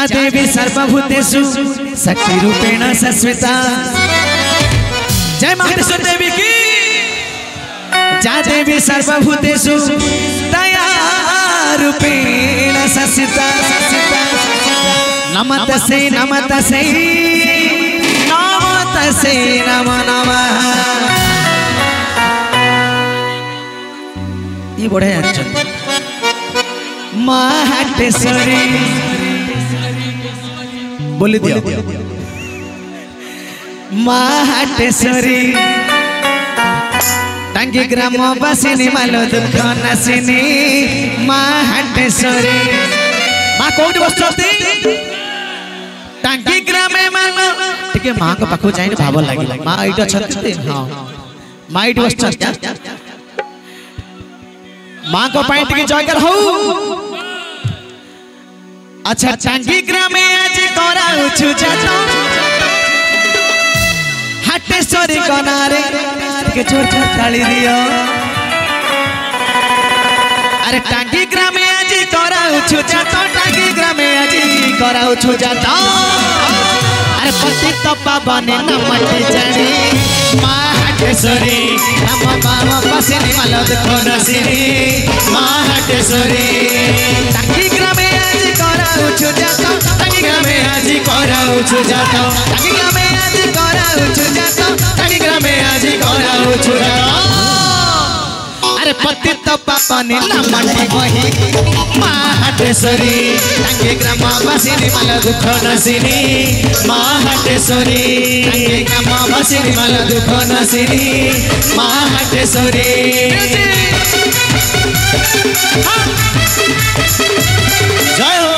जा देवी सर्वभूतेषु शक्ति रूपेण संस्थिता। जय महादेश्वर देवी की। जा देवी सर्वभूतेषु दया रूपेण संस्थिता। नमस्तसे नमस्तसे नमस्तसे नमो नमः। ये बढ़िया अच्छा महाटेश्वरी बोली दिया महाटेश्वरी टांगी ग्रामवासिनी मालो दुख नासिनी महाटेश्वरी माँ कौन बसती टांगी ग्रामे मालो टिके माँ को पाखु जाइन भाव लागे माँ इटा छत्ते हां माँ इट बस माँ को पाई टिके जयकर हो। अच्छा टांगी ग्रामे आज कराउ छु जातो हाटेश्वरी कनारे टिके छोड़ छोड़ ताली दियो। अरे टांगी ग्रामे आज कराउ छु जातो टांगी ग्रामे आज कराउ छु जातो। अरे पति तो पावने नमते जानी माँ हाटेश्वरी नम मामा पासिनी मालो दुख नासिनी माँ हाटेश्वरी। टांगी ग्रामे आज कराउ छु जातो टांगी ग्रामे आज कराउ छु जातो टांगी ग्रामे आज कराउ छु जातो टांगी ग्रामे आज कराउ छु जातो। अरे पति तो पापने नमते वही माँ हाटेश्वरी टांगी ग्रामवासिनी मालो दुख नासिनी माँ हाटेश्वरी टांगी ग्रामवासिनी मालो दुख नासिनी माँ हाटेश्वरी। जय हो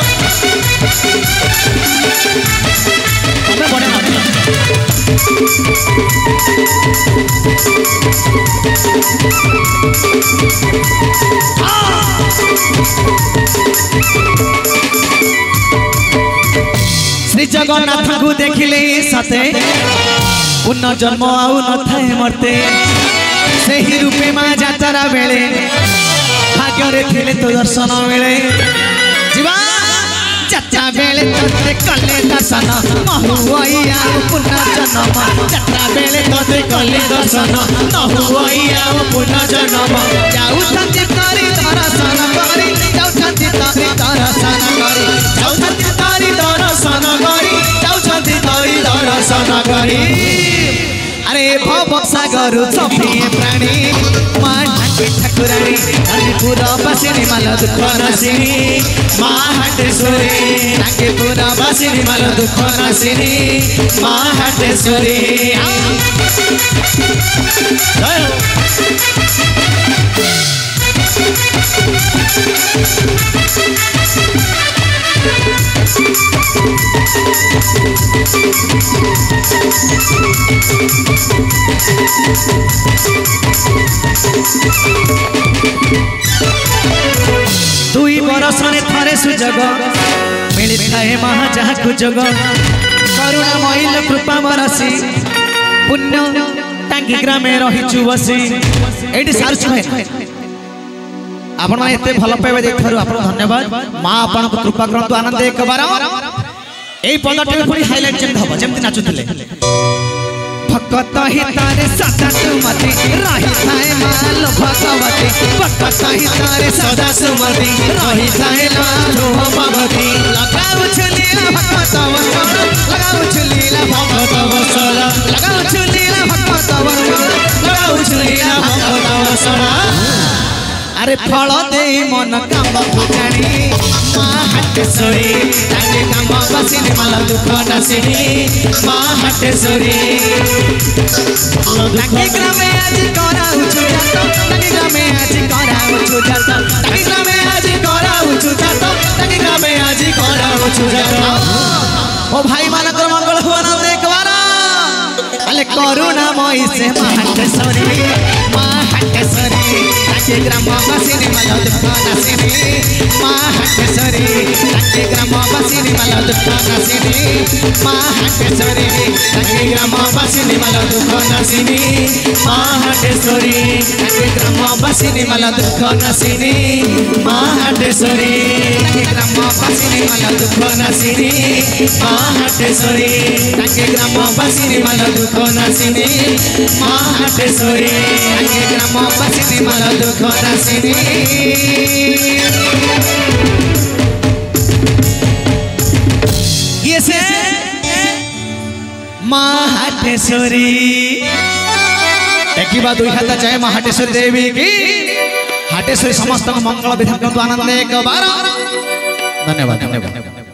श्री जगन्नाथ को देखिले सते पुनर्जन्म आउ न थाए मरते सही रूपे माँ जातरा बेले भाग्य रे थिले तो दर्शन मिले जीवा जात्रा बेले तोते कले दर्शन महुआइया पुनर्जन्म जात्रा बेले तोते कले दर्शन महुआइया पुनर्जन्म जाऊ तंती तारी दर्शन करी जाऊ तंती तारी दर्शन करी जाऊ तंती तारी दर्शन करी जाऊ तंती तारी दर्शन करी। अरे भव सागर चंपिए प्राणी माँ ठाकुर ठाकुराणी टांगीपुर बासिनी मालो दुख नासिनी माँ हाटेश्वरी टांगीपुर बासिनी मालो दुख नासिनी माँ हाटेश्वरी। दुई बरसने थरे सुजग मिली थाए महा जहा कुजग करुणा महिल कृपा बरसी पुण्य टांगी ग्रामे रहिचु बसी एठी सारछु भाई आपण माने एते भल पाइबे देखथारु आपण धन्यवाद मां आपण को कृपा करंतु आनंद एक बार एई पदटे पुनी हाइलाइट जेम हबो जेमति नाचुथिले भक्त हितारे सदा सुमति रही थाए माल भगवती भक्त हितारे सदा सुमति रही थाए माल भगवती लगाउ छलीला भगवत वसन लगाउ छलीला भगवत वसन लगाउ छलीला भगवत वसन लगाउ छलीला भगवत वसन। अरे फल दे मन काम जानी माँ हाटेश्वरी टांगी ग्रामवासिनी मालो दुख नासिनी माँ हाटेश्वरी टांगी ग्रामे आज कराउ छु जातो टांगी ग्रामे आज कराउ छु जातो टांगी ग्रामे आज कराउ छु जातो टांगी ग्रामे आज कराउ छु जातो। ओ भाई मानकर मंगल हुआ ना एक बार अले करुणामयी से माँ हाटेश्वरी टांगी ग्रामवासिनी मालो दुख नासिनी माँ हाटेश्वरी टांगी ग्रामवासिनी मालो दुख नासिनी महाटेश्वरी ताके ग्रामवासिनी माल दुख नासिनी महाटेश्वरी ताके ग्रामवासिनी माल दुख नासिनी महाटेश्वरी ताके ग्रामवासिनी माल दुख नासिनी महाटेश्वरी ताके ग्रामवासिनी माल दुख नासिनी महाटेश्वरी ताके ग्रामवासिनी माल दुख नासिनी ये से महाटेश्वरी एक बात दुई हाथ चाहे महाटेश्वरी देवी की हाटेश्वरी समस्त मंगल विधान आनंद एक बार धन्यवाद धन्यवाद धन्यवाद।